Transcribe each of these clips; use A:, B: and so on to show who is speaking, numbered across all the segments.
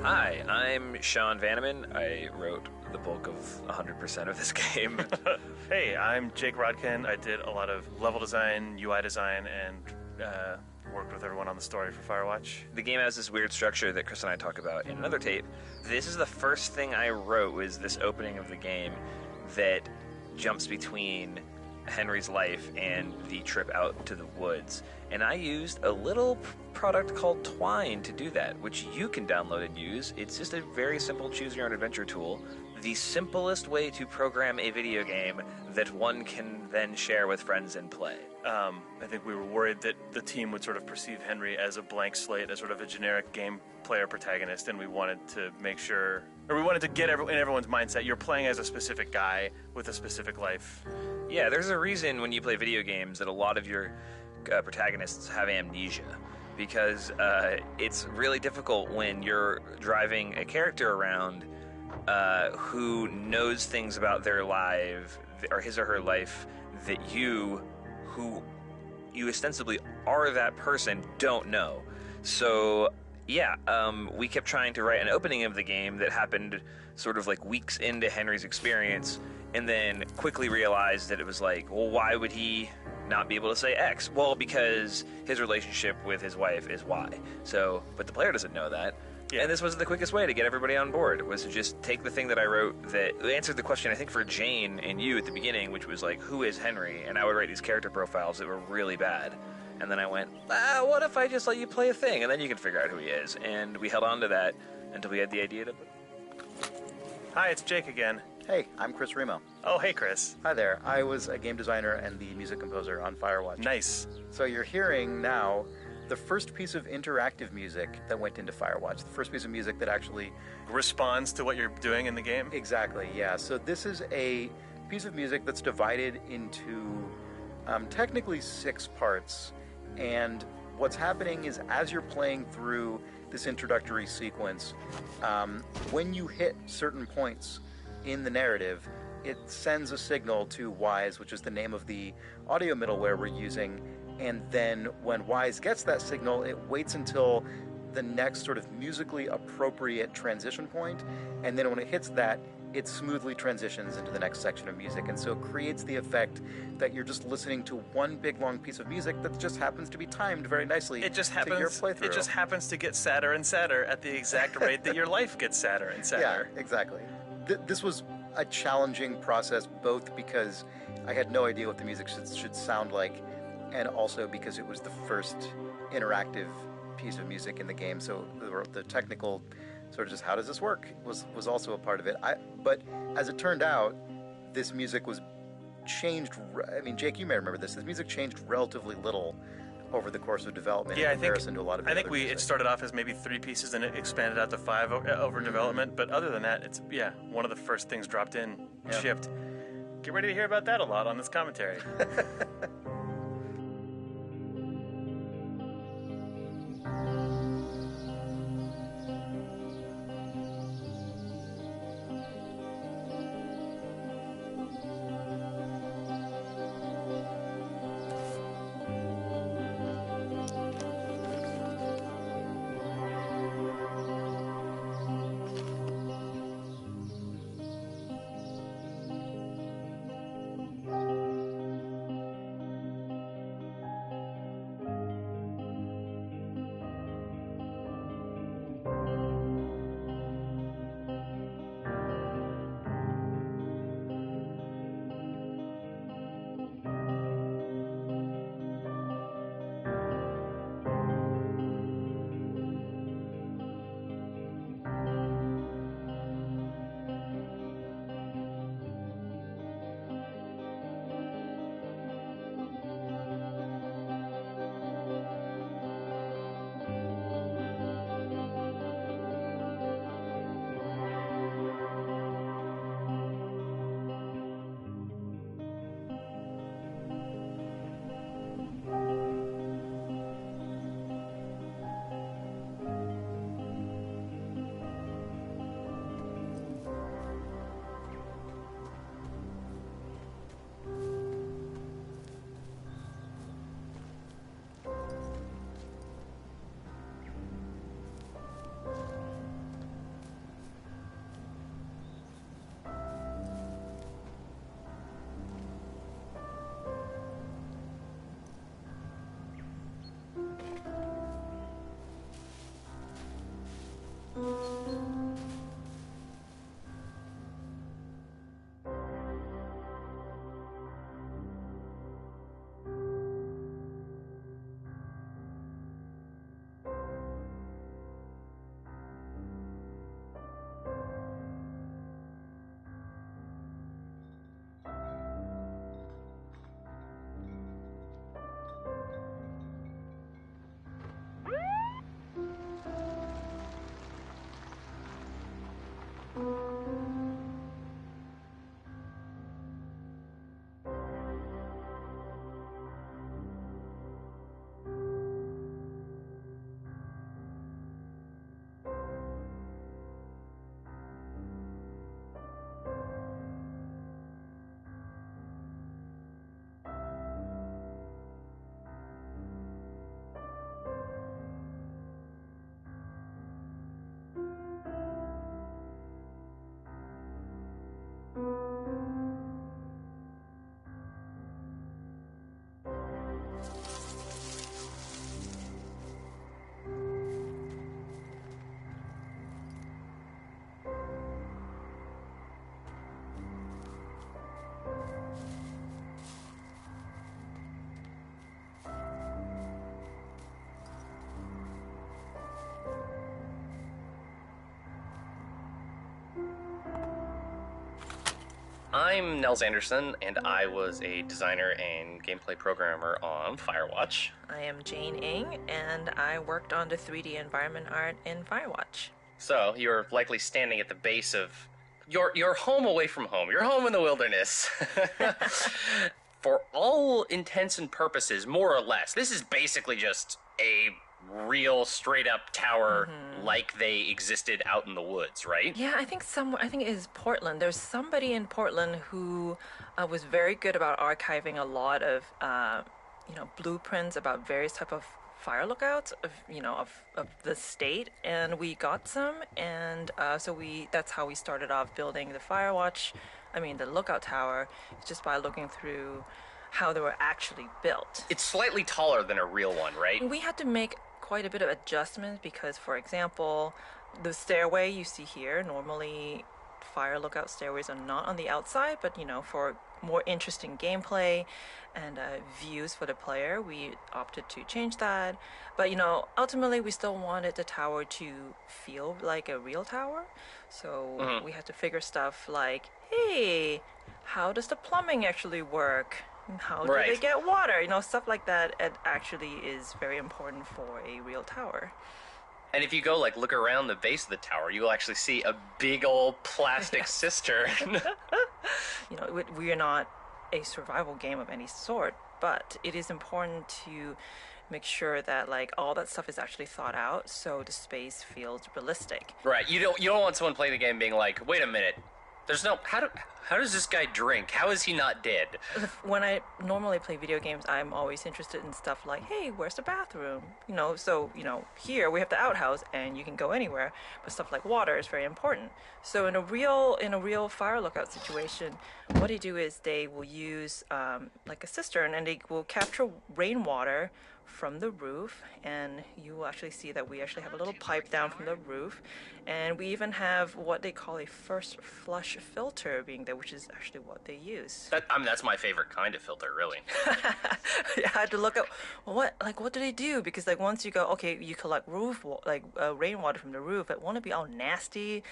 A: Hi, I'm Sean Vanneman. I wrote the bulk of 100% of this game.
B: Hey, I'm Jake Rodkin. I did a lot of level design, UI design, and worked with everyone on the story for Firewatch.
A: The game has this weird structure that Chris and I talk about in another tape. This is the first thing I wrote, was this opening of the game that jumps between Henry's life and the trip out to the woods. And I used a little product called Twine to do that, which you can download and use. It's just a very simple choose-your-own-adventure tool. The simplest way to program a video game that one can then share with friends and play.
B: I think we were worried that the team would sort of perceive Henry as a blank slate, as sort of a generic game player protagonist, and we wanted to make sure, or we wanted to get in everyone's mindset, you're playing as a specific guy with a specific life.
A: Yeah, there's a reason when you play video games that a lot of your protagonists have amnesia, because it's really difficult when you're driving a character around who knows things about their life, or his or her life, that you, who you ostensibly are that person, don't know. So yeah, we kept trying to write an opening of the game that happened sort of like weeks into Henry's experience, and then quickly realized that it was like, well, why would he not be able to say X? Well, because his relationship with his wife is Y. So, but the player doesn't know that. Yeah. And this was the quickest way to get everybody on board, was to just take the thing that I wrote that answered the question, I think, for Jane and you at the beginning, which was like, who is Henry? And I would write these character profiles that were really bad. And then I went, what if I just let you play a thing, and then you can figure out who he is. And we held on to that until we had the idea to...
B: Hi, it's Jake again.
C: Hey, I'm Chris Remo.
B: Oh, hey, Chris.
C: Hi there. I was a game designer and the music composer on Firewatch.
B: Nice.
C: So you're hearing now the first piece of interactive music that went into Firewatch. The first piece of music that actually...
B: responds to what you're doing in the game?
C: Exactly, yeah. So this is a piece of music that's divided into technically 6 parts. And what's happening is, as you're playing through this introductory sequence, when you hit certain points in the narrative, it sends a signal to Wise, which is the name of the audio middleware we're using, and then when Wise gets that signal, it waits until the next sort of musically appropriate transition point, and then when it hits that, it smoothly transitions into the next section of music, and so it creates the effect that you're just listening to one big long piece of music that just happens to be timed very nicely to your playthrough.
B: It just happens to get sadder and sadder at the exact rate that your life gets sadder and sadder.
C: Yeah, exactly. This was a challenging process, both because I had no idea what the music should sound like, and also because it was the first interactive piece of music in the game, so the technical sort of just how does this work was also a part of it. But as it turned out, this music was changed. I mean, Jake, you may remember this. This music changed relatively little over the course of development in comparison to a lot of.
B: I think it started off as maybe 3 pieces, and it expanded out to 5 over development. But other than that, it's one of the first things dropped in, shipped. Get ready to hear about that a lot on this commentary.
D: I'm Nels Anderson, and I was a designer and gameplay programmer on Firewatch.
E: I am Jane Ng, and I worked on the 3D environment art in Firewatch.
D: So, you're likely standing at the base of your home away from home. Your home in the wilderness. For all intents and purposes, more or less, this is basically just a real straight-up tower like they existed out in the woods, right?
E: Yeah, I think it is Portland. There's somebody in Portland who was very good about archiving a lot of, blueprints about various type of fire lookouts of the state, and we got some, and that's how we started off building the lookout tower, just by looking through how they were actually built.
D: It's slightly taller than a real one, right?
E: We had to make quite a bit of adjustments because, for example, the stairway you see here, normally fire lookout stairways are not on the outside, but for more interesting gameplay and views for the player, we opted to change that. But ultimately we still wanted the tower to feel like a real tower, so we had to figure stuff like, hey, how does the plumbing actually work? How do they get water? Stuff like that. It actually is very important for a real tower.
D: And if you go look around the base of the tower, you will actually see a big old plastic cistern.
E: We are not a survival game of any sort, but it is important to make sure that all that stuff is actually thought out, so the space feels realistic.
D: Right. You don't want someone playing the game being like, wait a minute, there's no how does this guy drink? How is he not dead?
E: When I normally play video games, I'm always interested in stuff like, hey, where's the bathroom? Here we have the outhouse and you can go anywhere, but stuff like water is very important. So in a real fire lookout situation, what they do is they will use a cistern, and they will capture rainwater from the roof, and you will actually see that we actually have a little pipe down from the roof, and we even have what they call a first flush filter being there, which is actually what they use.
D: That's my favorite kind of filter, really.
E: I had to look up what do they do, because once you go, okay, you collect rainwater from the roof, it won't be all nasty,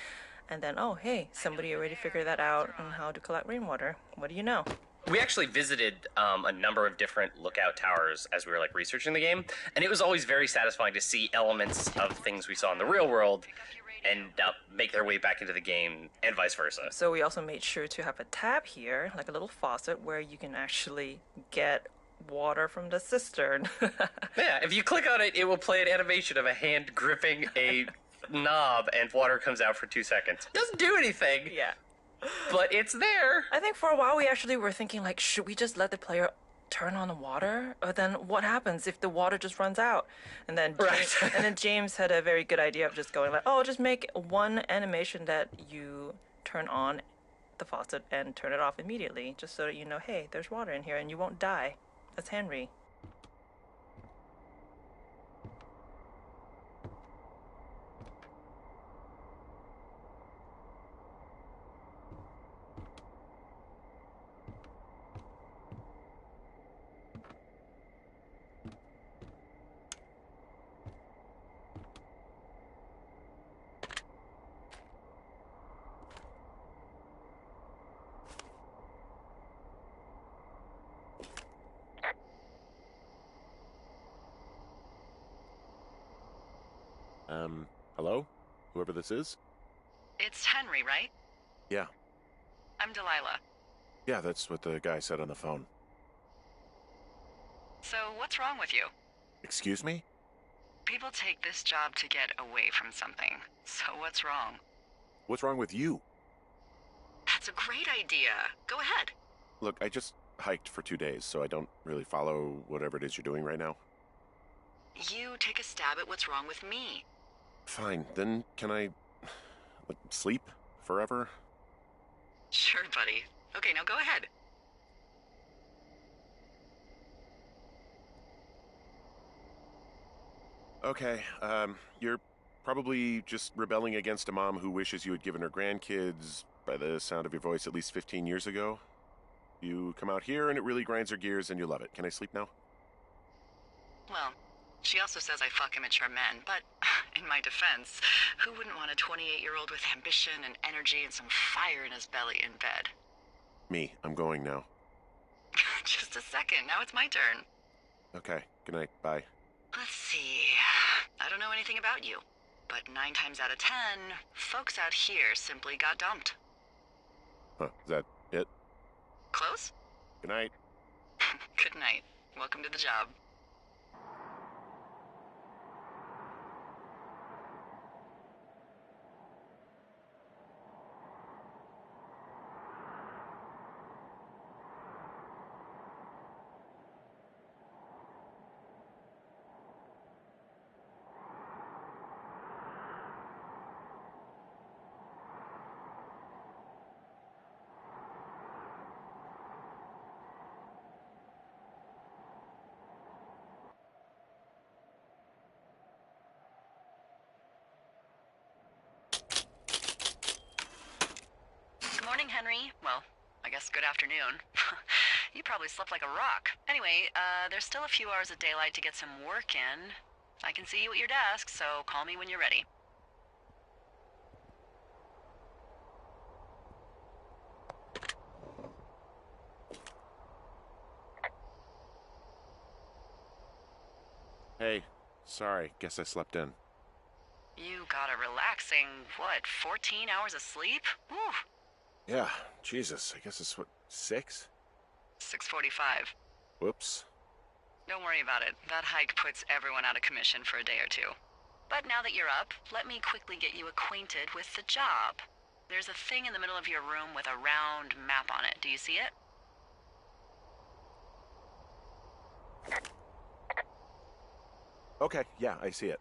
E: and then hey, somebody already figured that out on how to collect rainwater. What do you know?
D: We actually visited a number of different lookout towers as we were researching the game, and it was always very satisfying to see elements of things we saw in the real world and make their way back into the game, and vice versa.
E: So we also made sure to have a tab here, like a little faucet, where you can actually get water from the cistern.
D: Yeah, if you click on it, it will play an animation of a hand gripping a knob and water comes out for 2 seconds. Doesn't do anything.
E: Yeah.
D: But it's there.
E: I think for a while we actually were thinking, should we just let the player turn on the water? Or then what happens if the water just runs out? And then James had a very good idea of just going just make one animation that you turn on the faucet and turn it off immediately, just so that hey, there's water in here and you won't die. That's Henry.
F: Hello? Whoever this is?
G: It's Henry, right?
F: Yeah.
G: I'm Delilah.
F: Yeah, that's what the guy said on the phone.
G: So, what's wrong with you?
F: Excuse me?
G: People take this job to get away from something. So, what's wrong?
F: What's wrong with you?
G: That's a great idea. Go ahead.
F: Look, I just hiked for 2 days, so I don't really follow whatever it is you're doing right now.
G: You take a stab at what's wrong with me.
F: Fine, then can I sleep forever?
G: Sure, buddy. Okay, now go ahead.
F: Okay, you're probably just rebelling against a mom who wishes you had given her grandkids, by the sound of your voice, at least 15 years ago. You come out here and it really grinds her gears and you love it. Can I sleep now?
G: Well, she also says I fuck immature men, but in my defense, who wouldn't want a 28-year-old with ambition and energy and some fire in his belly in bed?
F: Me, I'm going now.
G: Just a second. Now it's my turn.
F: Okay, good night, bye.
G: Let's see. I don't know anything about you, but 9 times out of 10, folks out here simply got dumped.
F: Huh, is that it?
G: Close?
F: Good night.
G: Good night. Welcome to the job. Good morning, Henry. Well, I guess good afternoon. You probably slept like a rock. Anyway, there's still a few hours of daylight to get some work in. I can see you at your desk, so call me when you're ready.
F: Hey, sorry, guess I slept in.
G: You got a relaxing, 14 hours of sleep? Whew.
F: Yeah, Jesus, I guess it's 6?
G: 6:45.
F: Whoops.
G: Don't worry about it. That hike puts everyone out of commission for a day or two. But now that you're up, let me quickly get you acquainted with the job. There's a thing in the middle of your room with a round map on it. Do you see it?
F: Okay, yeah, I see it.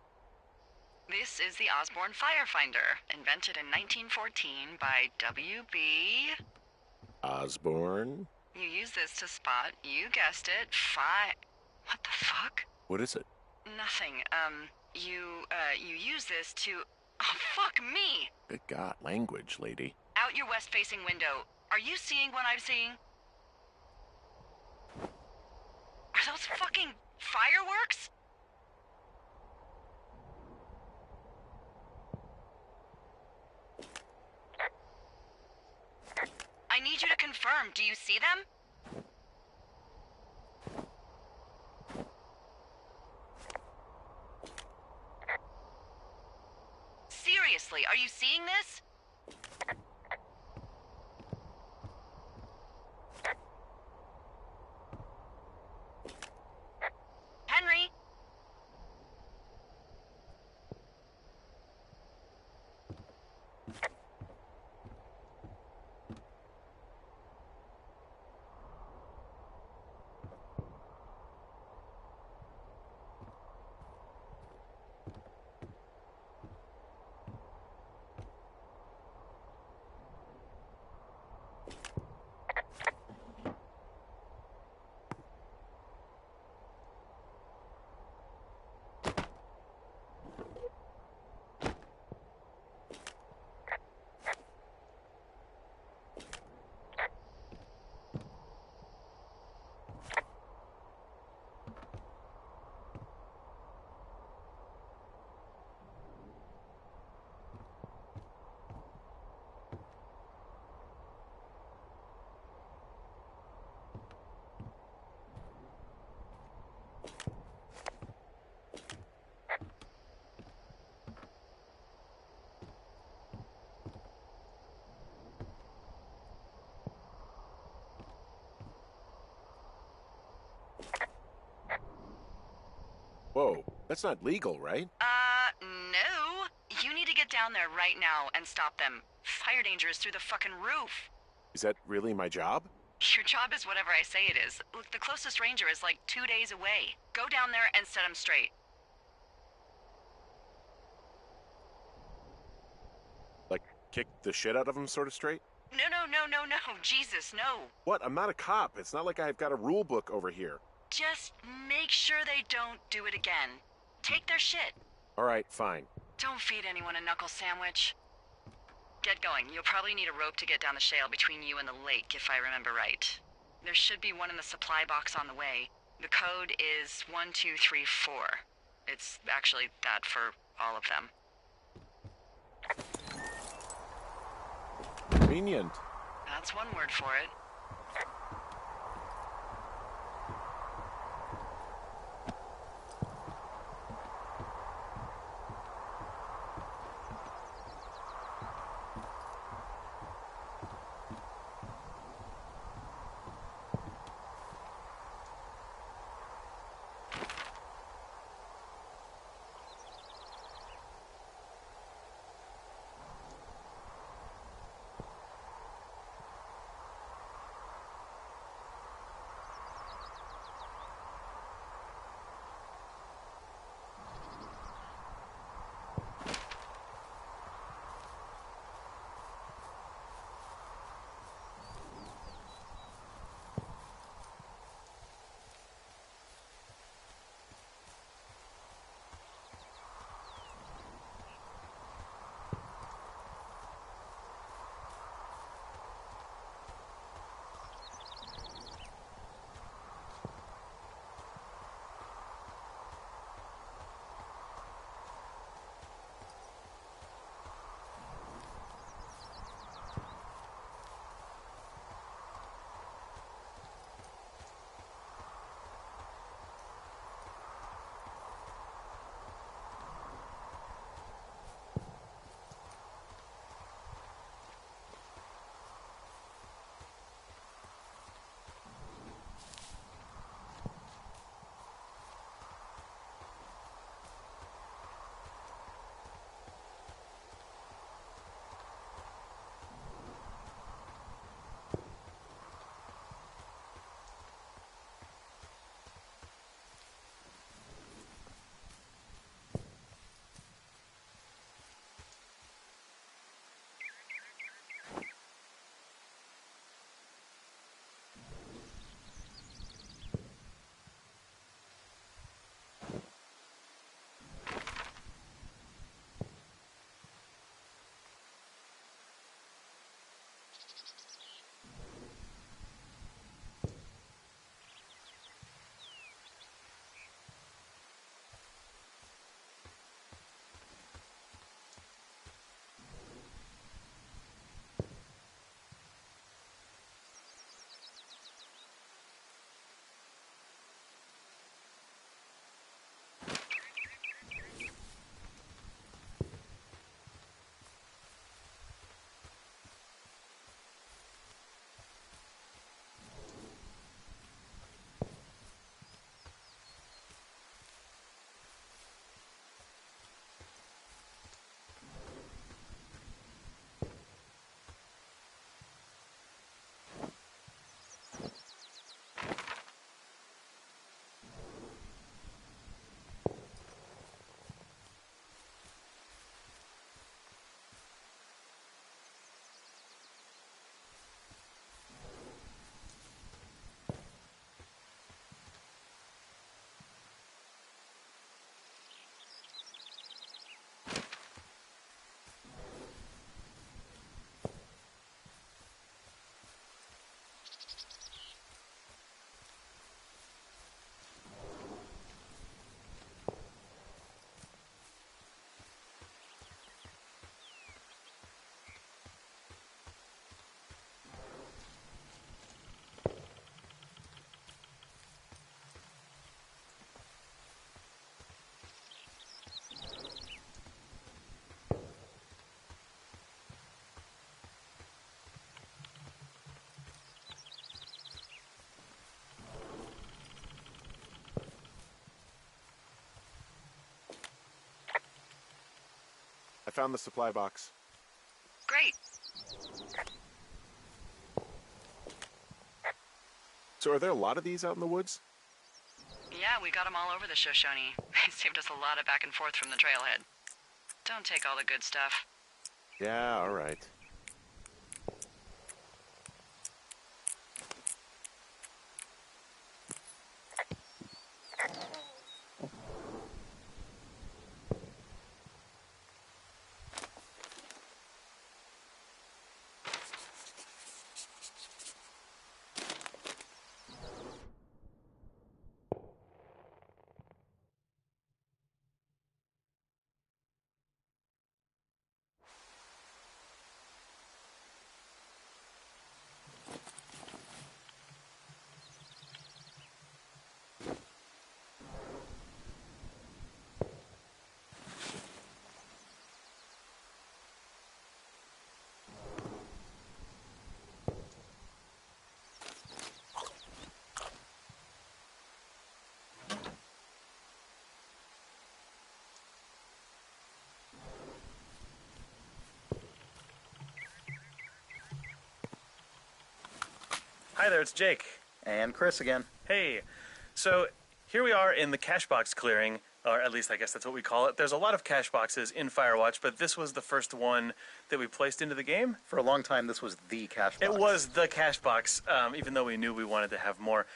G: This is the Osborne Firefinder, invented in 1914 by W.B.
F: Osborne?
G: You use this to spot, you guessed it, What the fuck?
F: What is it?
G: Nothing. You use this to... Oh, fuck me!
F: Good God, language, lady.
G: Out your west-facing window. Are you seeing what I'm seeing? Are those fucking fireworks? I need you to confirm. Do you see them? Seriously, are you seeing this? Henry?
F: Whoa, that's not legal, right?
G: No. You need to get down there right now and stop them. Fire danger is through the fucking roof.
F: Is that really my job?
G: Your job is whatever I say it is. Look, the closest ranger is like 2 days away. Go down there and set him straight.
F: Like, kick the shit out of him sort of straight?
G: No. Jesus, no.
F: What? I'm not a cop. It's not like I've got a rule book over here.
G: Just make sure they don't do it again. Take their shit.
F: All right, fine.
G: Don't feed anyone a knuckle sandwich. Get going. You'll probably need a rope to get down the shale between you and the lake, if I remember right. There should be one in the supply box on the way. The code is 1234. It's actually that for all of them.
F: Convenient.
G: That's one word for it.
F: I found the supply box.
G: Great.
F: So are there a lot of these out in the woods?
G: Yeah, we got them all over the Shoshone. They saved us a lot of back and forth from the trailhead. Don't take all the good stuff.
F: Yeah, all right.
B: Hi there, it's Jake.
C: And Chris again.
B: Hey, so here we are in the cache box clearing, or at least I guess that's what we call it. There's a lot of cache boxes in Firewatch, but this was the first one that we placed into the game.
C: For a long time, this was the cache box.
B: It was the cache box, even though we knew we wanted to have more.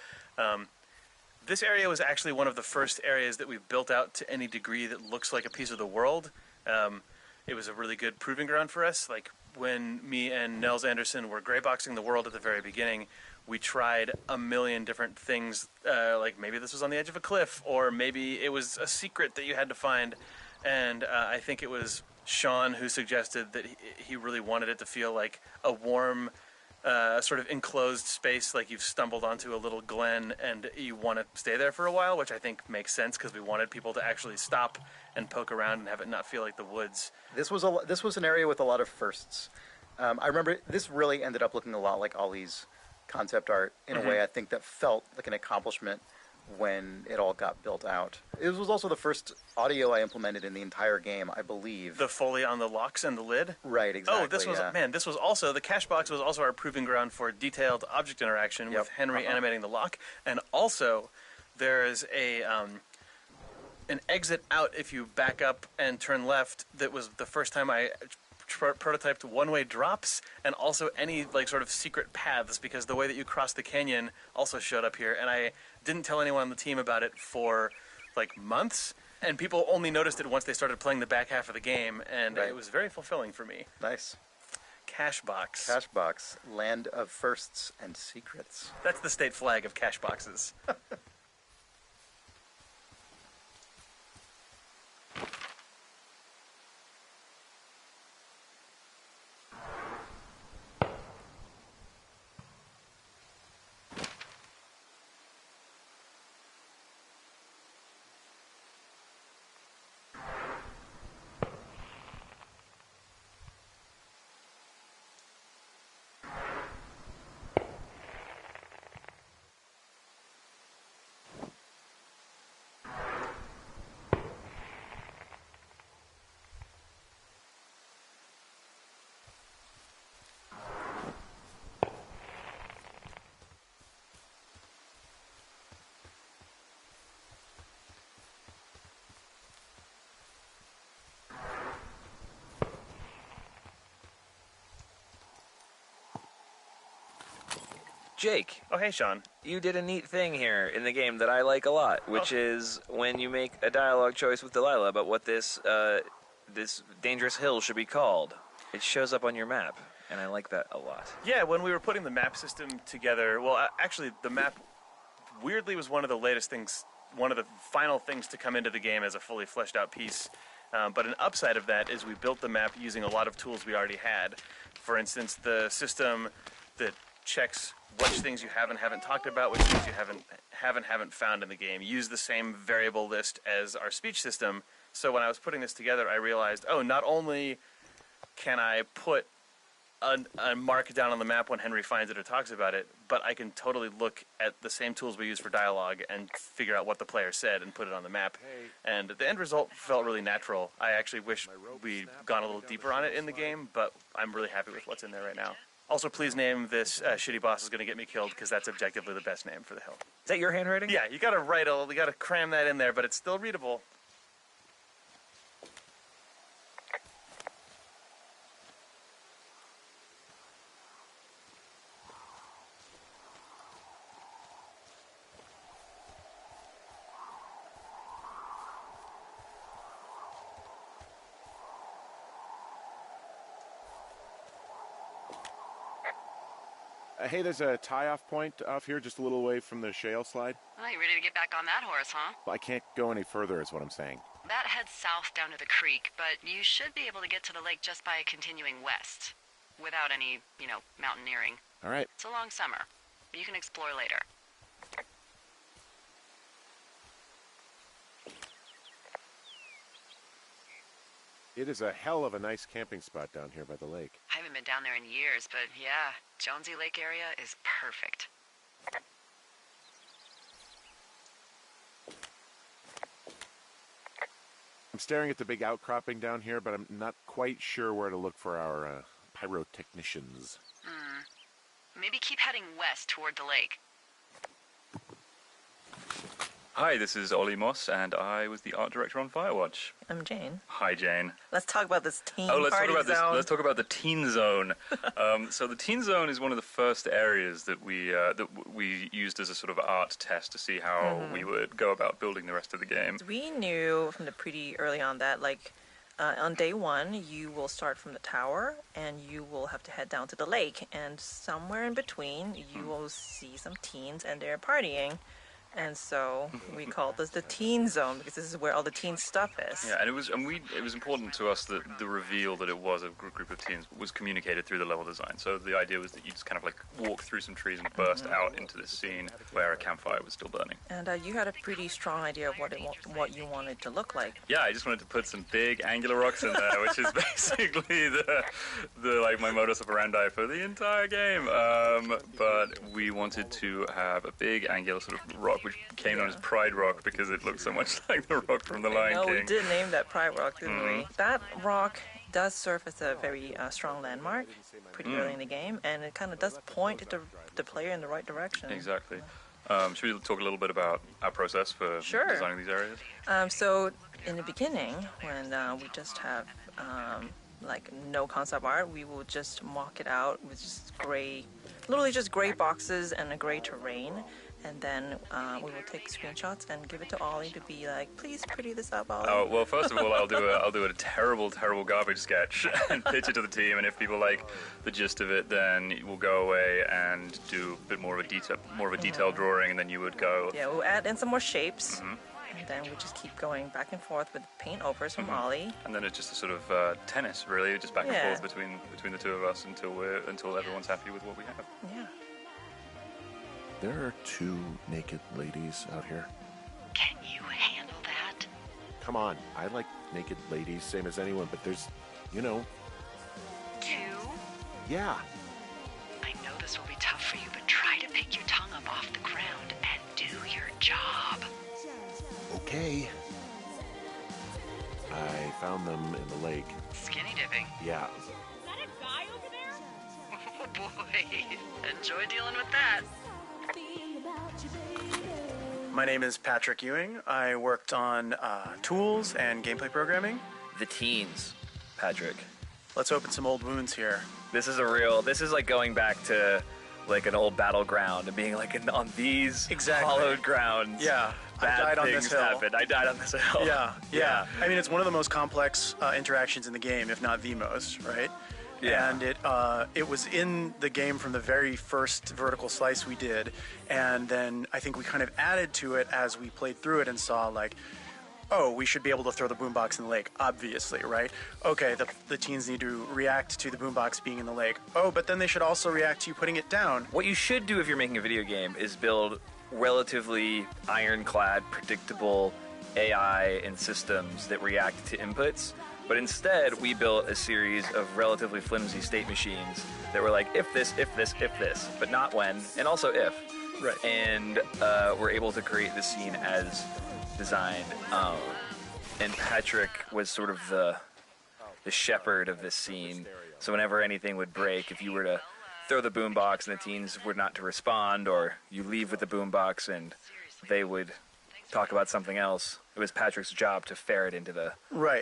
B: This area was actually one of the first areas that we built out to any degree that looks like a piece of the world. It was a really good proving ground for us. Like when me and Nels Anderson were grayboxing the world at the very beginning, we tried a million different things, like maybe this was on the edge of a cliff, or maybe it was a secret that you had to find. And I think it was Sean who suggested that he really wanted it to feel like a warm, sort of enclosed space, like you've stumbled onto a little glen and you want to stay there for a while, which I think makes sense because we wanted people to actually stop and poke around and have it not feel like the woods.
C: This was an area with a lot of firsts. I remember this really ended up looking a lot like Ollie's concept art in a way I think that felt like an accomplishment when it all got built out. It was also the first audio I implemented in the entire game, I believe.
B: The Foley on the locks and the lid?
C: Right, exactly.
B: Oh, this was, man, this was also, the cache box was also our proving ground for detailed object interaction with Henry animating the lock. And also, there is an exit out if you back up and turn left. That was the first time I prototyped one-way drops and also any like sort of secret paths, because the way that you cross the canyon also showed up here, and I didn't tell anyone on the team about it for like months, and people only noticed it once they started playing the back half of the game, and it was very fulfilling for me.
C: Nice.
B: Cache box.
C: Cache box, land of firsts and secrets.
B: That's the state flag of cache boxes.
A: Jake,
B: Oh, hey, Sean.
A: you did a neat thing here in the game that I like a lot, which is when you make a dialogue choice with Delilah about what this dangerous hill should be called. It shows up on your map, and I like that a lot.
B: Yeah, when we were putting the map system together, well, actually, the map weirdly was one of the latest things, one of the final things to come into the game as a fully fleshed out piece. But an upside of that is we built the map using a lot of tools we already had. For instance, the system that checks which things you haven't talked about, which things you haven't found in the game. Use the same variable list as our speech system. So when I was putting this together, I realized, oh, not only can I put a mark down on the map when Henry finds it or talks about it, but I can totally look at the same tools we use for dialogue and figure out what the player said and put it on the map. And the end result felt really natural. I actually wish we'd gone a little deeper on it in the game, but I'm really happy with what's in there right now. Also, please name this shitty boss is going to get me killed, because that's objectively the best name for the hill.
A: Is that your handwriting?
B: Yeah, you got to cram that in there, but it's still readable.
F: Hey, there's a tie-off point off here just a little away from the shale slide.
G: Oh, you ready to get back on that horse, huh?
F: I can't go any further is what I'm saying.
G: That heads south down to the creek, but you should be able to get to the lake just by continuing west. Without any, mountaineering.
F: All right.
G: It's a long summer. You can explore later.
F: It is a hell of a nice camping spot down here by the lake.
G: I haven't been down there in years, but yeah, Jonesy Lake area is perfect.
F: I'm staring at the big outcropping down here, but I'm not quite sure where to look for our pyrotechnicians.
G: Maybe keep heading west toward the lake.
H: Hi, this is Ollie Moss, and I was the art director on Firewatch.
E: I'm Jane.
H: Hi, Jane.
E: Let's talk about this teen
H: let's
E: party
H: talk about
E: zone.
H: Let's talk about the Teen Zone. So the Teen Zone is one of the first areas that we used as a sort of art test to see how we would go about building the rest of the game.
E: We knew from the pretty early on that, on day one, you will start from the tower, and you will have to head down to the lake, and somewhere in between, you will see some teens, and they're partying. And so we called this the teen zone, because this is where all the teen stuff is.
H: Yeah, and it was important to us that the reveal that it was a group of teens was communicated through the level design. So the idea was that you just kind of walk through some trees and burst out into this scene where a campfire was still burning.
E: And you had a pretty strong idea of what you wanted to look like.
H: Yeah, I just wanted to put some big angular rocks in there, which is basically the my modus operandi for the entire game. But we wanted to have a big angular sort of rock, which became known as Pride Rock because it looked so much like the rock from the Lion King.
E: No, we did name that Pride Rock, didn't we? That rock does serve as a very strong landmark pretty early in the game, and it kind of does point the player in the right direction.
H: Exactly. Should we talk a little bit about our process for designing these areas?
E: So in the beginning, when we just have no concept art, we will just mock it out with just literally just gray boxes and a gray terrain. And then we will take screenshots and give it to Ollie to be like, please pretty this up, Ollie.
H: Oh, well, first of all, I'll do a terrible garbage sketch and pitch it to the team. And if people like the gist of it, then we'll go away and do a bit more of a detailed drawing, and then you would go.
E: Yeah, we'll add in some more shapes. And then we just keep going back and forth with paint overs from Ollie.
H: And then it's just a sort of tennis, really, just back and forth between the two of us until everyone's happy with what we have.
E: Yeah.
F: There are two naked ladies out here.
G: Can you handle that?
F: Come on, I like naked ladies, same as anyone, but there's,
G: Two?
F: Yeah.
G: I know this will be tough for you, but try to pick your tongue up off the ground and do your job.
F: Okay. I found them in the lake.
G: Skinny dipping.
F: Yeah.
I: Is that a guy over there?
G: Oh boy. Enjoy dealing with that.
C: My name is Patrick Ewing. I worked on tools and gameplay programming.
A: The teens, Patrick.
C: Let's open some old wounds here.
A: This is like going back to like an old battleground and being like on these hollowed grounds.
C: Yeah.
A: Bad
C: I died on
A: things
C: this hill.
A: happened. I died on this hill.
C: Yeah. I mean, it's one of the most complex interactions in the game, if not the most, right?
A: Yeah.
C: And it was in the game from the very first vertical slice we did, and then I think we kind of added to it as we played through it and saw we should be able to throw the boombox in the lake, obviously, right? Okay, the teens need to react to the boombox being in the lake. Oh, but then they should also react to you putting it down.
A: What you should do if you're making a video game is build relatively ironclad, predictable AI and systems that react to inputs. But instead, we built a series of relatively flimsy state machines that were like, if this, but not when, and also if.
B: Right.
A: And we're able to create the scene as designed. And Patrick was sort of the shepherd of this scene. So whenever anything would break, if you were to throw the boombox and the teens were not to respond, or you leave with the boombox and they would talk about something else, it was Patrick's job to ferret into the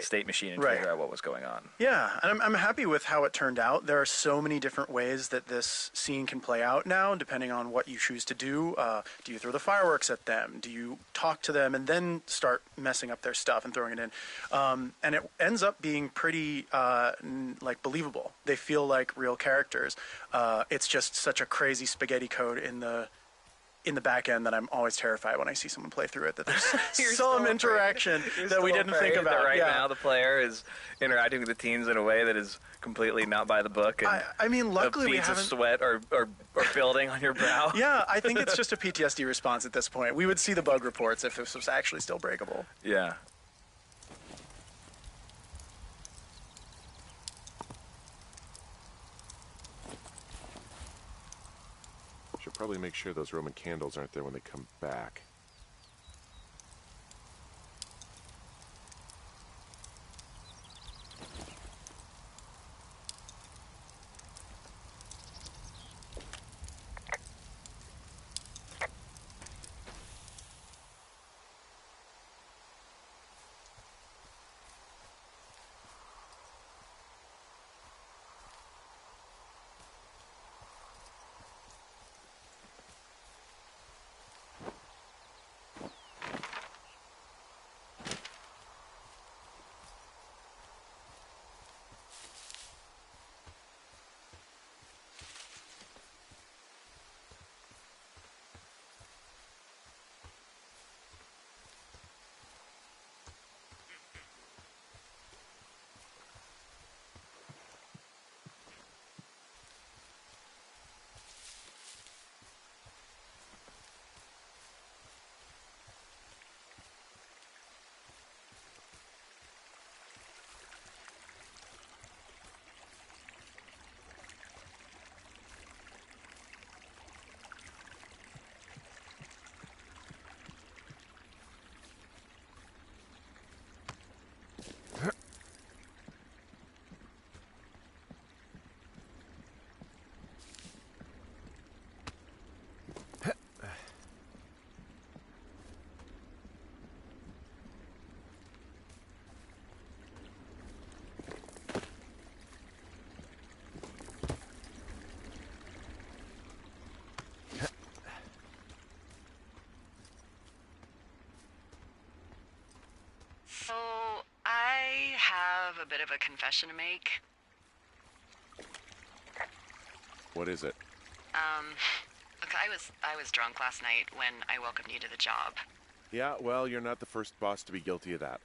A: state machine and figure out what was going on.
J: Yeah, and I'm happy with how it turned out. There are so many different ways that this scene can play out now, depending on what you choose to do. Do you throw the fireworks at them? Do you talk to them and then start messing up their stuff and throwing it in? And it ends up being pretty believable. They feel like real characters. It's just such a crazy spaghetti code in the back end that I'm always terrified when I see someone play through it, that there's some interaction that we didn't think about.
A: Right now the player is interacting with the teens in a way that is completely not by the book. And
J: I mean, luckily we
A: beads
J: haven't...
A: of sweat are building on your brow.
J: Yeah, I think it's just a PTSD response at this point. We would see the bug reports if this was actually still breakable.
A: Yeah.
F: Should probably make sure those Roman candles aren't there when they come back.
G: So, I have a bit of a confession to make.
F: What is it?
G: Look, I was drunk last night when I welcomed you to the job.
F: Yeah, well, you're not the first boss to be guilty of that.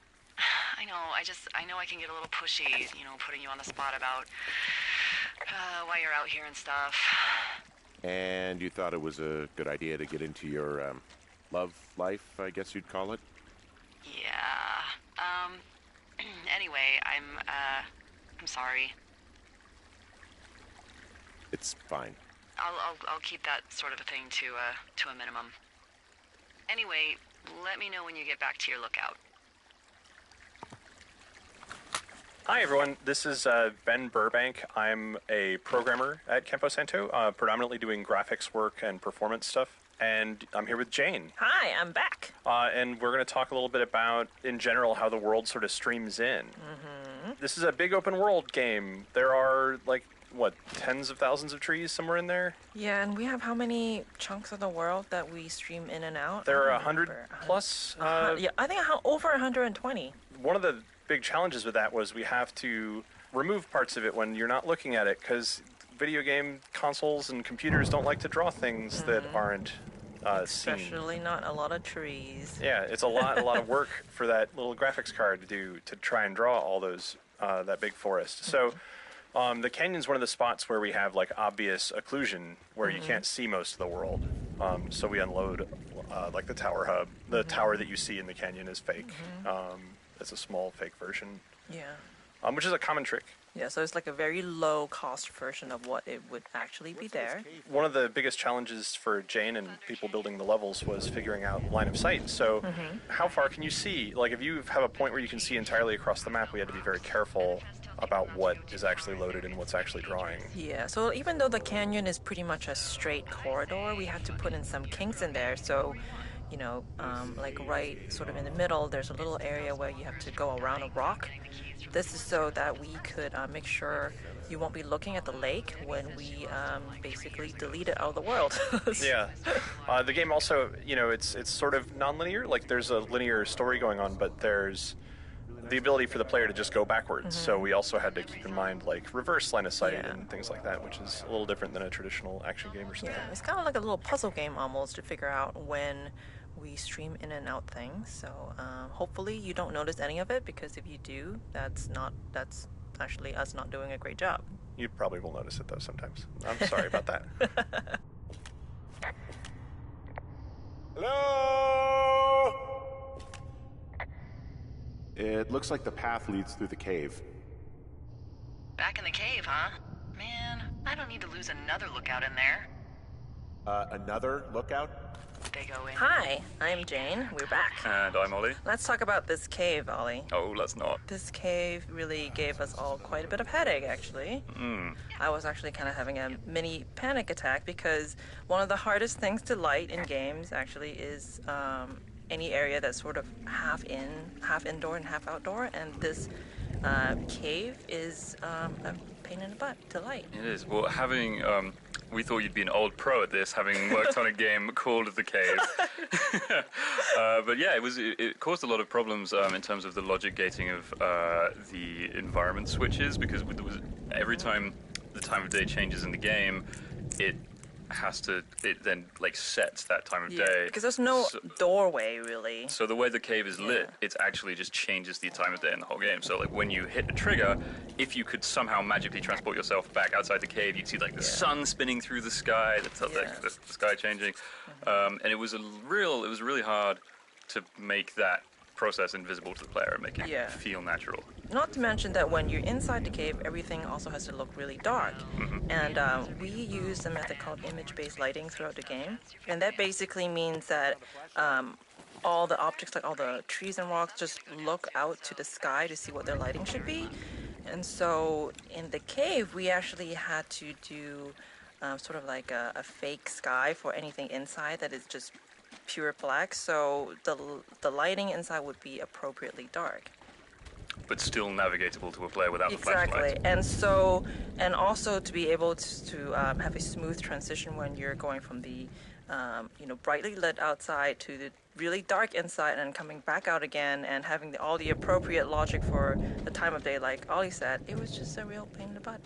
G: I know, I know I can get a little pushy, putting you on the spot about why you're out here and stuff.
F: And you thought it was a good idea to get into your love life, I guess you'd call it?
G: Yeah. Anyway, I'm sorry.
F: It's fine.
G: I'll keep that sort of a thing to a minimum. Anyway, let me know when you get back to your lookout.
K: Hi, everyone. This is Ben Burbank. I'm a programmer at Campo Santo, predominantly doing graphics work and performance stuff. And I'm here with Jane.
E: Hi, I'm back.
K: And we're going to talk a little bit about, in general, how the world sort of streams in.
E: Mm-hmm.
K: This is a big open world game. There are, tens of thousands of trees somewhere in there?
E: Yeah, and we have how many chunks of the world that we stream in and out?
K: There are 100 plus.
E: Yeah, I think over 120.
K: One of the big challenges with that was we have to remove parts of it when you're not looking at it, because video game consoles and computers don't like to draw things that aren't seen.
E: Especially not a lot of trees.
K: Yeah, it's a lot of work for that little graphics card to do to try and draw all those that big forest. So the canyon's one of the spots where we have obvious occlusion where you can't see most of the world. So we unload like the tower hub. The tower that you see in the canyon is fake. It's a small fake version,
E: Yeah.
K: which is a common trick.
E: Yeah, so it's like a very low cost version of what it would actually be there.
K: One of the biggest challenges for Jane and people building the levels was figuring out line of sight. So how far can you see? Like if you have a point where you can see entirely across the map, we had to be very careful about what is actually loaded and what's actually drawing.
E: Yeah, so even though the canyon is pretty much a straight corridor, we had to put in some kinks in there. So, you know, like right sort of in the middle, there's a little area where you have to go around a rock. This is so that we could make sure you won't be looking at the lake when we basically delete it out of the world.
K: Yeah. The game also, you know, it's sort of non-linear. Like there's a linear story going on, but there's the ability for the player to just go backwards. So we also had to keep in mind like reverse line of sight and things like that, which is a little different than a traditional action game or something.
E: Yeah, it's kind of like a little puzzle game almost to figure out when we stream in and out things. So hopefully you don't notice any of it, because if you do, that's actually us not doing a great job.
K: You probably will notice it though sometimes. I'm sorry about that.
F: Hello? It looks like the path leads through the cave.
G: Back in the cave, huh? Man, I don't need to lose another lookout in there.
F: Another lookout?
G: They go in.
E: Hi, I'm Jane. We're back.
H: And I'm Ollie.
E: Let's talk about this cave, Ollie.
H: Oh, let's not.
E: This cave really gave us all quite a bit of headache, actually. I was actually kind of having a mini panic attack, because one of the hardest things to light in games actually is any area that's sort of half indoor and half outdoor, and this cave is a pain in the butt to light.
H: It is. Well, having we thought you'd be an old pro at this, having worked on a game called The Cave. But yeah, it caused a lot of problems in terms of the logic gating of the environment switches, because every time the time of day changes in the game, it then like sets that time of day.
E: Because there's no doorway really.
H: So the way the cave is lit, it actually just changes the time of day in the whole game. So like when you hit a trigger, if you could somehow magically transport yourself back outside the cave, you'd see like the sun spinning through the sky, the sky changing, and it was really hard to make that process invisible to the player and make it feel natural.
E: Not to mention that when you're inside the cave, everything also has to look really dark. And we use a method called image-based lighting throughout the game. And that basically means that all the objects, like all the trees and rocks, just look out to the sky to see what their lighting should be. And so in the cave, we actually had to do sort of like a fake sky for anything inside that is just pure black. So the lighting inside would be appropriately dark.
H: But still navigatable to a player without the flashlight.
E: Exactly. And also to be able to have a smooth transition when you're going from the brightly lit outside to the really dark inside and coming back out again, and having all the appropriate logic for the time of day, like Ollie said, it was just a real pain in the butt.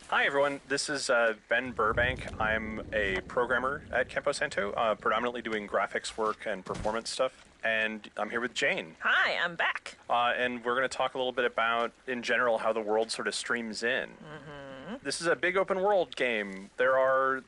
K: Hi, everyone. This is Ben Burbank. I'm a programmer at Campo Santo, predominantly doing graphics work and performance stuff. And I'm here with Jane.
E: Hi, I'm back.
K: And we're going to talk a little bit about, in general, how the world sort of streams in. This is a big open world game. There are,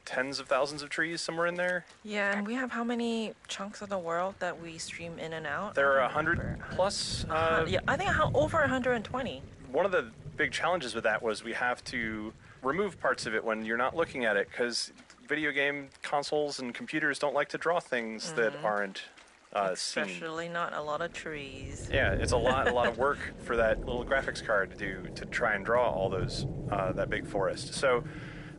K: tens of thousands of trees somewhere in there?
E: Yeah, and we have how many chunks of the world that we stream in and out?
K: There are 100 plus.
E: Yeah, I think over 120.
K: One of the big challenges with that was we have to remove parts of it when you're not looking at it, because video game consoles and computers don't like to draw things that aren't seen.
E: Especially not a lot of trees.
K: Yeah, it's a lot of work for that little graphics card to do to try and draw all those that big forest. So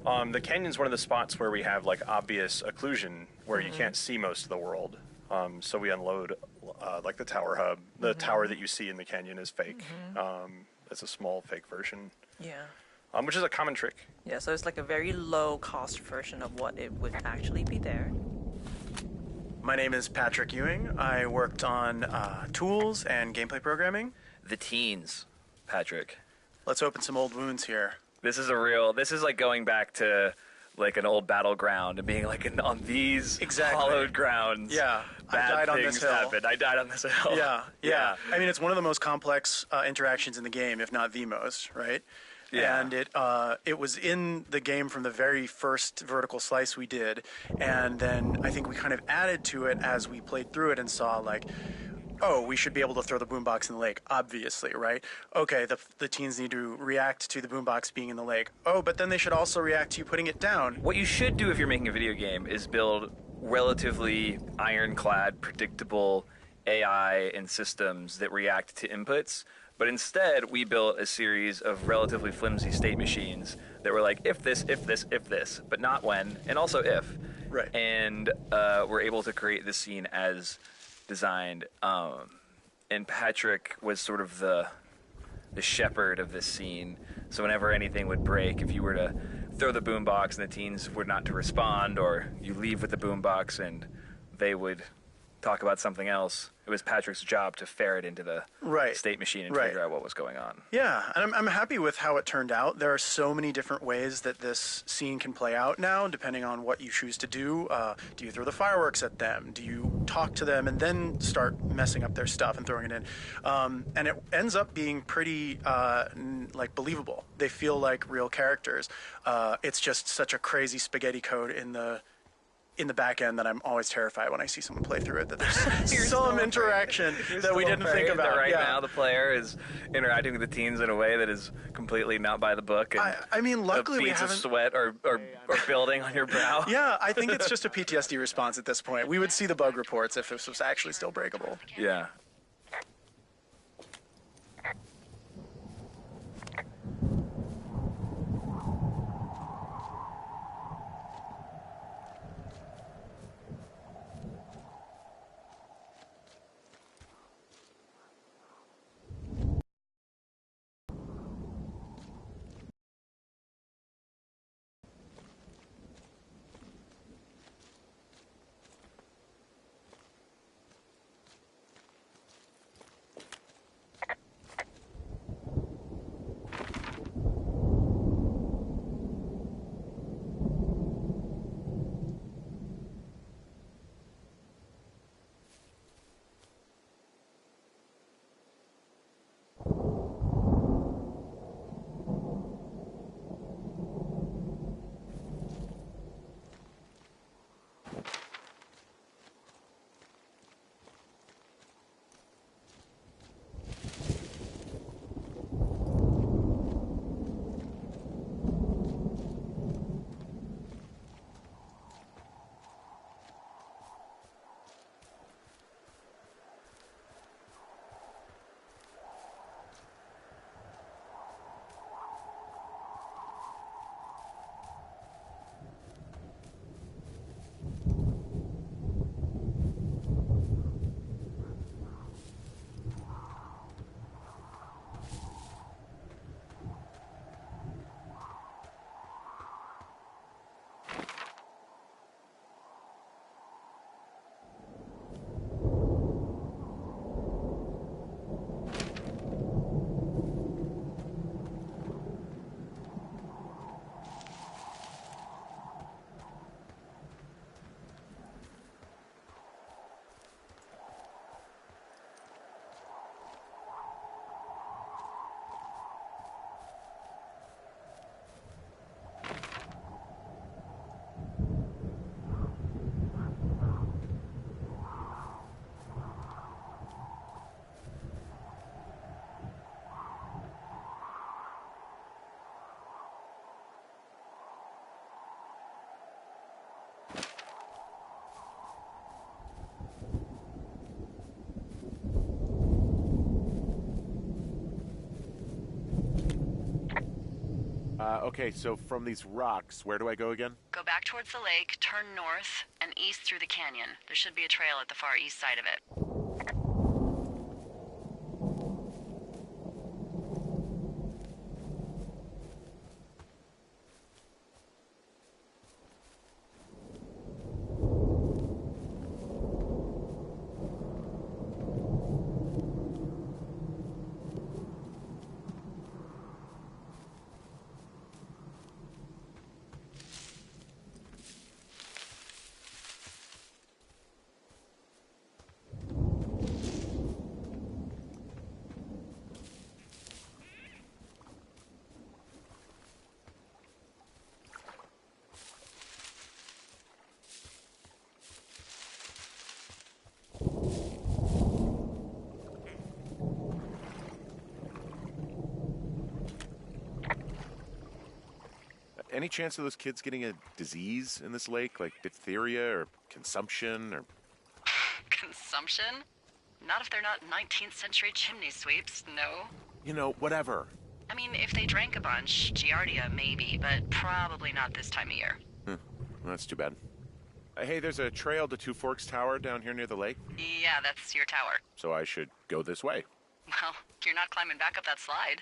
K: the canyon's one of the spots where we have like obvious occlusion where you can't see most of the world. So we unload like the tower hub. The tower that you see in the canyon is fake. It's a small fake version.
E: Yeah.
K: which is a common trick.
E: Yeah, so it's like a very low cost version of what it would actually be there.
J: My name is Patrick Ewing. I worked on tools and gameplay programming.
A: The teens, Patrick.
J: Let's open some old wounds here.
A: This is like going back to like an old battleground and being like on these hallowed grounds.
J: Yeah,
A: bad
J: I died on
A: things
J: this hill.
A: happened. I died on this hill.
J: Yeah. I mean, it's one of the most complex interactions in the game, if not the most, right?
A: Yeah.
J: And it was in the game from the very first vertical slice we did, and then I think we kind of added to it as we played through it and saw like, oh, we should be able to throw the boombox in the lake, obviously, right? Okay, the teens need to react to the boombox being in the lake. Oh, but then they should also react to you putting it down.
A: What you should do if you're making a video game is build relatively ironclad, predictable AI and systems that react to inputs. But instead, we built a series of relatively flimsy state machines that were like, if this, but not when, and also if.
J: Right.
A: And we're able to create this scene as designed. And Patrick was sort of the shepherd of this scene. So whenever anything would break, if you were to throw the boombox and the teens were not to respond, or you leave with the boombox and they would talk about something else, it was Patrick's job to ferret into the state machine and figure out what was going on.
J: Yeah, and I'm happy with how it turned out. There are so many different ways that this scene can play out now, depending on what you choose to do. Do you throw the fireworks at them? Do you talk to them and then start messing up their stuff and throwing it in? And it ends up being pretty like believable. They feel like real characters. It's just such a crazy spaghetti code in the back end that I'm always terrified when I see someone play through it, that there's some interaction that we didn't think about.
A: Right now, the player is interacting with the teens in a way that is completely not by the book. And
J: I mean, luckily
A: the
J: we
A: beads
J: haven't...
A: of sweat are building on your brow.
J: Yeah, I think it's just a PTSD response at this point. We would see the bug reports if this was actually still breakable.
A: Yeah.
F: Okay, so from these rocks, where do I go again?
G: Go back towards the lake, turn north, and east through the canyon. There should be a trail at the far east side of it.
F: Any chance of those kids getting a disease in this lake, like diphtheria or consumption or...
G: Consumption? Not if they're not 19th century chimney sweeps, no.
F: You know, whatever.
G: I mean, if they drank a bunch, Giardia maybe, but probably not this time of year.
F: Well, that's too bad. Hey, there's a trail to Two Forks Tower down here near the lake.
G: Yeah, that's your tower.
F: So I should go this way.
G: Well, you're not climbing back up that slide.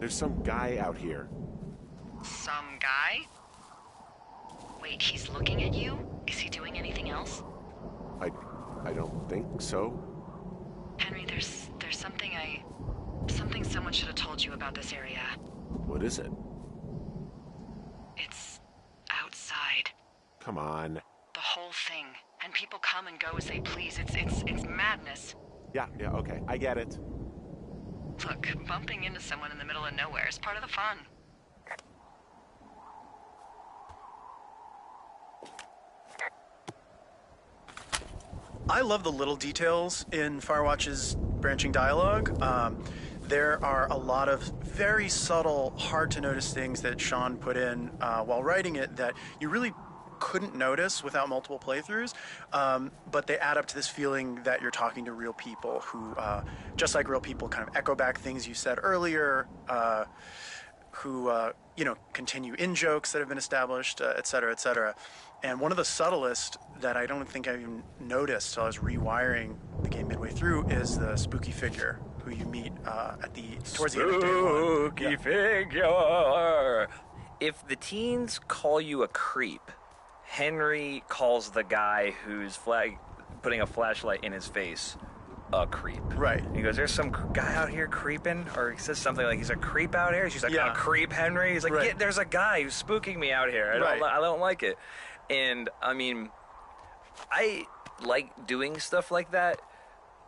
F: There's some guy out here.
G: Some guy? Wait, he's looking at you? Is he doing anything else?
F: I don't think so.
G: Henry, there's something someone should have told you about this area.
F: What is it?
G: It's outside.
F: Come on.
G: The whole thing. And people come and go as they please. It's madness.
F: Yeah, okay. I get it.
G: Look, bumping into someone in the middle of nowhere is part of the fun.
J: I love the little details in Firewatch's branching dialogue. There are a lot of very subtle, hard-to-notice things that Sean put in while writing it that you really couldn't notice without multiple playthroughs, but they add up to this feeling that you're talking to real people who, just like real people, kind of echo back things you said earlier, who, continue in jokes that have been established, et cetera, et cetera. And one of the subtlest that I don't think I even noticed till I was rewiring the game midway through is the spooky figure who you meet towards the end of day one.
A: Spooky figure. If the teens call you a creep, Henry calls the guy who's putting a flashlight in his face a creep.
J: Right.
A: And he goes, "There's some guy out here creeping," or he says something like, "He's a creep out here." She's like,
J: Yeah.
A: "A creep, Henry." He's like,
J: Right.
A: "Yeah, there's a guy who's spooking me out here. I don't like it." And I mean, I like doing stuff like that.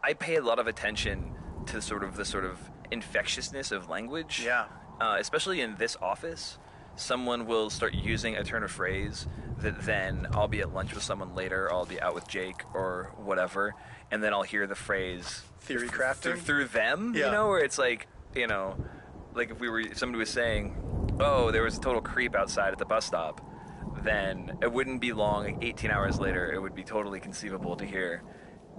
A: I pay a lot of attention to the sort of infectiousness of language.
J: Yeah.
A: Especially in this office, someone will start using a turn of phrase that then I'll be at lunch with someone later, I'll be out with Jake or whatever, and then I'll hear the phrase
J: Theory crafting?
A: through them,
J: Yeah.
A: where it's like, like if somebody was saying, "Oh, there was a total creep outside at the bus stop," then it wouldn't be long, like 18 hours later, it would be totally conceivable to hear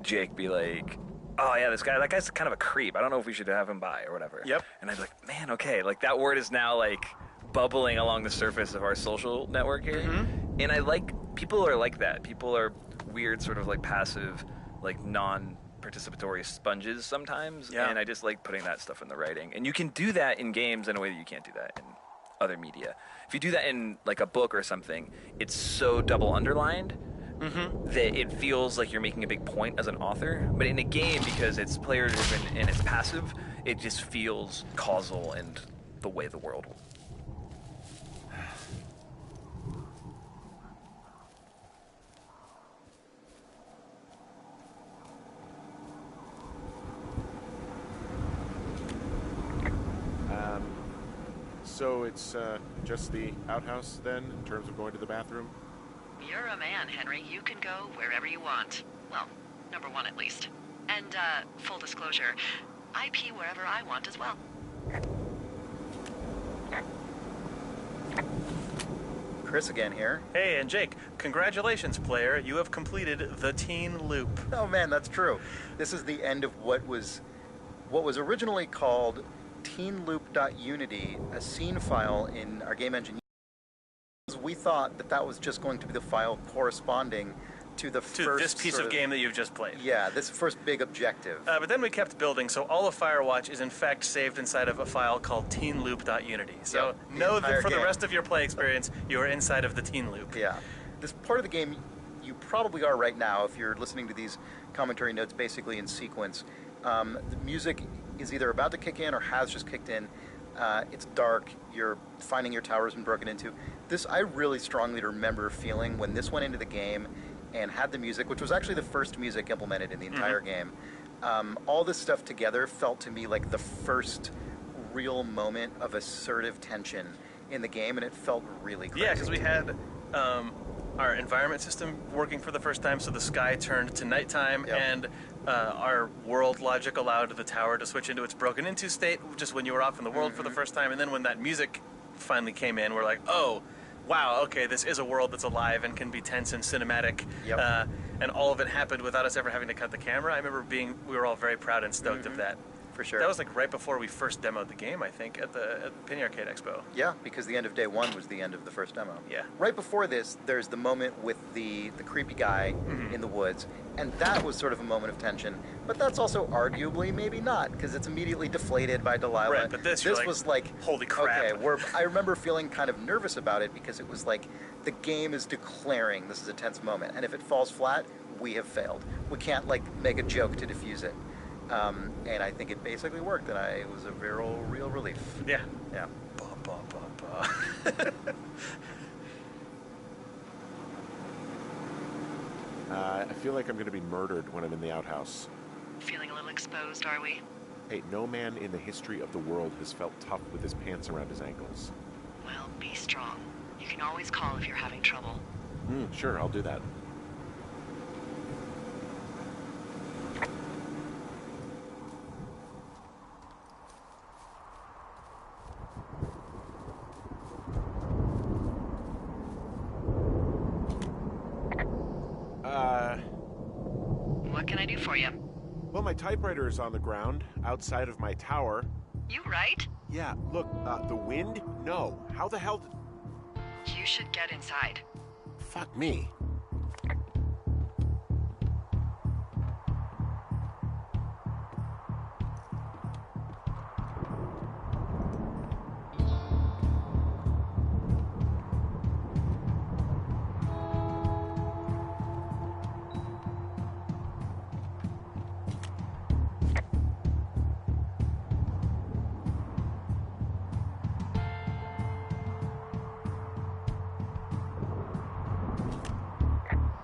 A: Jake be like, "Oh yeah, that guy's kind of a creep. I don't know if we should have him by or whatever."
J: Yep.
A: And I'd be like, "Man, okay, like that word is now like bubbling along the surface of our social network here."
J: Mm-hmm.
A: And people are like that. People are weird, sort of like passive, like non-participatory sponges sometimes.
J: Yeah.
A: And I just like putting that stuff in the writing. And you can do that in games in a way that you can't do that in other media. If you do that in like a book or something, it's so double underlined that it feels like you're making a big point as an author. But in a game, because it's player driven and it's passive, it just feels causal and the way the world will.
F: So it's just the outhouse then, in terms of going to the bathroom?
G: You're a man, Henry. You can go wherever you want. Well, number one at least. And, full disclosure, I pee wherever I want as well.
C: Chris again here.
B: Hey, and Jake, congratulations, player. You have completed the teen loop.
C: Oh man, that's true. This is the end of what was originally called teenloop.unity, a scene file in our game engine. We thought that was just going to be the file corresponding to the first
B: this piece of game that you've just played.
C: Yeah, this first big objective.
B: But then we kept building, so all of Firewatch is in fact saved inside of a file called teenloop.unity. So
C: Yep,
B: know
C: entire
B: that for the
C: game.
B: rest of your play experience, you are inside of the teen loop.
C: Yeah. This part of the game, you probably are right now if you're listening to these commentary notes basically in sequence. The music is either about to kick in or has just kicked in. It's dark. You're finding your tower's been broken into. This, I really strongly remember feeling when this went into the game and had the music, which was actually the first music implemented in the entire game. All this stuff together felt to me like the first real moment of assertive tension in the game, and it felt really crazy.
B: Yeah, because we had our environment system working for the first time, so the sky turned to nighttime,
C: Yep.
B: and our world logic allowed the tower to switch into its broken into state just when you were off in the world for the first time. And then when that music finally came in, we're like, oh, wow, okay, this is a world that's alive and can be tense and cinematic.
C: Yep.
B: And all of it happened without us ever having to cut the camera. I remember we were all very proud and stoked of that.
C: for sure.
B: That was like right before we first demoed the game, I think, at the Penny Arcade Expo.
C: Yeah, because the end of day one was the end of the first demo.
B: Yeah.
C: Right before this, there's the moment with the creepy guy in the woods, and that was sort of a moment of tension. But that's also arguably maybe not, because it's immediately deflated by Delilah.
B: Right, but this
C: was like,
B: holy crap.
C: Okay, I remember feeling kind of nervous about it because it was like the game is declaring this is a tense moment, and if it falls flat, we have failed. We can't like make a joke to diffuse it. And I think it basically worked, and it was a real relief.
B: Yeah.
C: Yeah.
F: I feel like I'm going to be murdered when I'm in the outhouse.
G: Feeling a little exposed, are we?
F: Hey, no man in the history of the world has felt tough with his pants around his ankles.
G: Well, be strong. You can always call if you're having trouble.
F: Sure, I'll do that.
G: What can I do for you?
F: Well, my typewriter is on the ground, outside of my tower.
G: You right?
F: Yeah, look, the wind? No. How the hell
G: You should get inside.
F: Fuck me.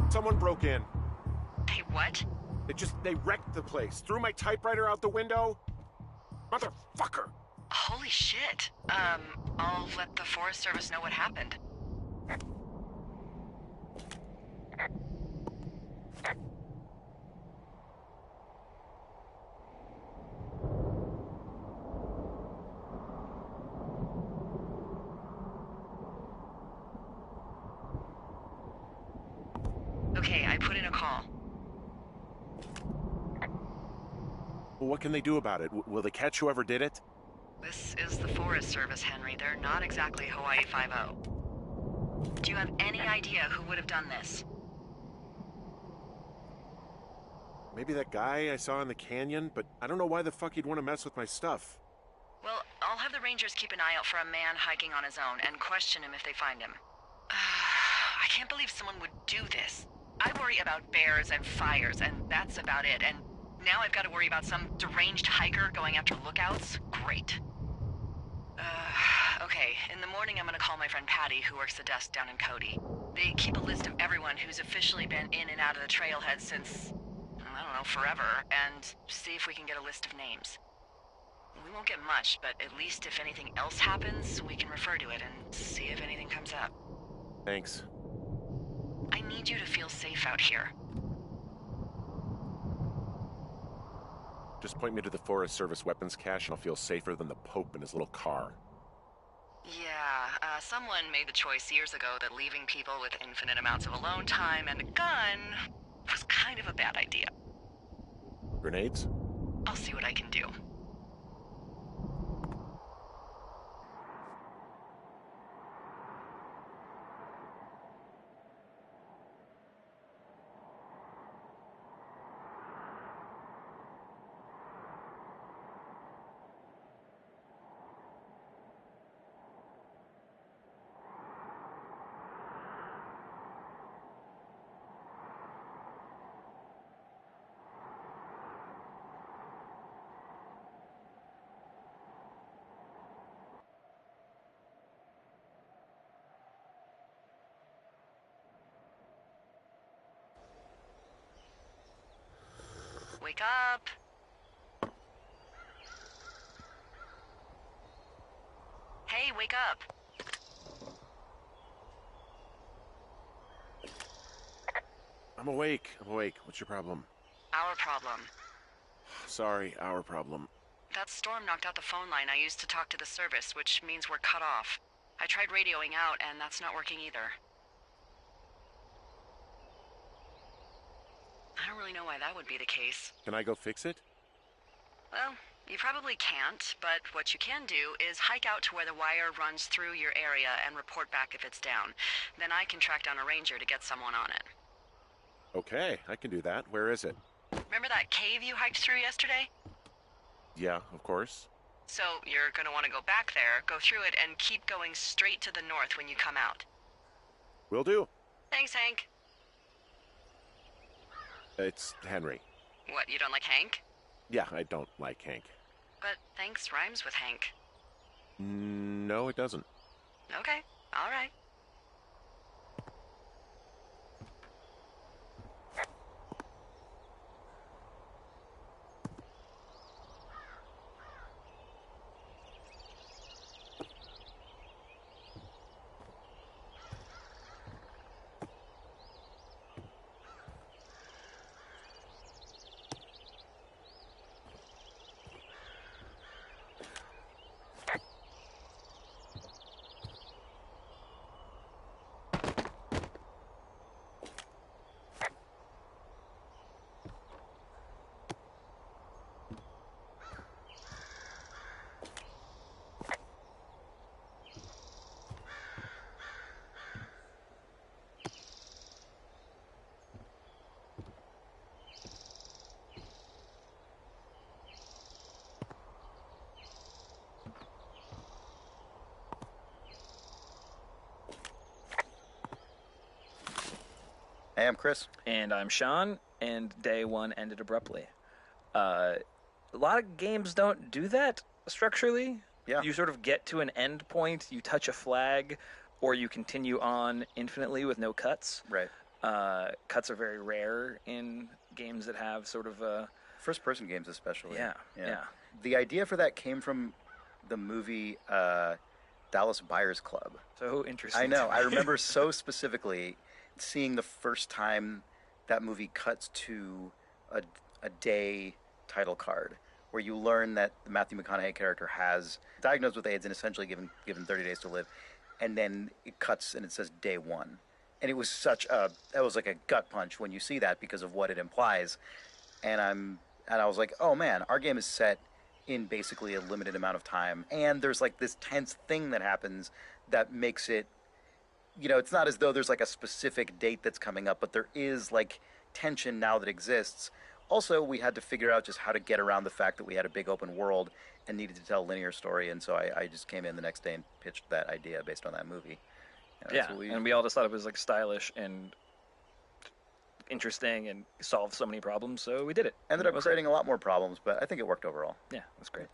F: Someone broke in.
G: Hey, what?
F: They wrecked the place. Threw my typewriter out the window. Motherfucker.
G: Holy shit. I'll let the Forest Service know what happened. Okay, I put in a call.
F: Well, what can they do about it? Will they catch whoever did it?
G: This is the Forest Service, Henry. They're not exactly Hawaii Five-0. Do you have any idea who would have done this?
F: Maybe that guy I saw in the canyon, but I don't know why the fuck he'd want to mess with my stuff.
G: Well, I'll have the Rangers keep an eye out for a man hiking on his own and question him if they find him. I can't believe someone would do this. I worry about bears and fires, and that's about it. And now I've got to worry about some deranged hiker going after lookouts? Great. Okay, in the morning I'm gonna call my friend Patty, who works the desk down in Cody. They keep a list of everyone who's officially been in and out of the trailhead since, I don't know, forever, and see if we can get a list of names. We won't get much, but at least if anything else happens, we can refer to it and see if anything comes up.
F: Thanks.
G: I need you to feel safe out here.
F: Just point me to the Forest Service weapons cache and I'll feel safer than the Pope in his little car.
G: Yeah, someone made the choice years ago that leaving people with infinite amounts of alone time and a gun was kind of a bad idea.
F: Grenades?
G: I'll see what I can do. Wake up! Hey, wake up!
F: I'm awake. What's your problem?
G: Our problem.
F: Sorry, our problem.
G: That storm knocked out the phone line I used to talk to the service, which means we're cut off. I tried radioing out, and that's not working either. I don't really know why that would be the case.
F: Can I go fix it?
G: Well, You probably can't, but what you can do is hike out to where the wire runs through your area and report back if it's down. Then I can track down a ranger to get someone on it.
F: Okay, I can do that. Where is it?
G: Remember that cave you hiked through yesterday?
F: Yeah, of course.
G: So you're going to want to go back there, go through it, and keep going straight to the north when you come out.
F: Will do.
G: Thanks, Hank.
F: It's Henry.
G: What, you don't like Hank?
F: Yeah, I don't like Hank.
G: But thanks rhymes with Hank.
F: No, it doesn't.
G: Okay, all right.
C: Hey, I'm Chris.
A: And I'm Sean, and day one ended abruptly. A lot of games don't do that structurally.
C: Yeah.
A: You sort of get to an end point, you touch a flag, or you continue on infinitely with no cuts.
C: Right.
A: Cuts are very rare in games that have sort of a...
C: First-person games especially.
A: Yeah.
C: The idea for that came from the movie Dallas Buyers Club.
A: So interesting.
C: I know. I remember so specifically seeing the first time that movie cuts to a day title card where you learn that the Matthew McConaughey character has diagnosed with AIDS and essentially given 30 days to live, and then it cuts and it says day one. And it was that was like a gut punch when you see that because of what it implies. And I was like, oh man, our game is set in basically a limited amount of time, and there's like this tense thing that happens that makes it, it's not as though there's like a specific date that's coming up, but there is like tension now that exists. Also, we had to figure out just how to get around the fact that we had a big open world and needed to tell a linear story, and so I just came in the next day and pitched that idea based on that movie.
A: And we all just thought it was like stylish and interesting and solved so many problems, so we did it.
C: Ended up creating a lot more problems, but I think it worked overall.
A: Yeah, it was great.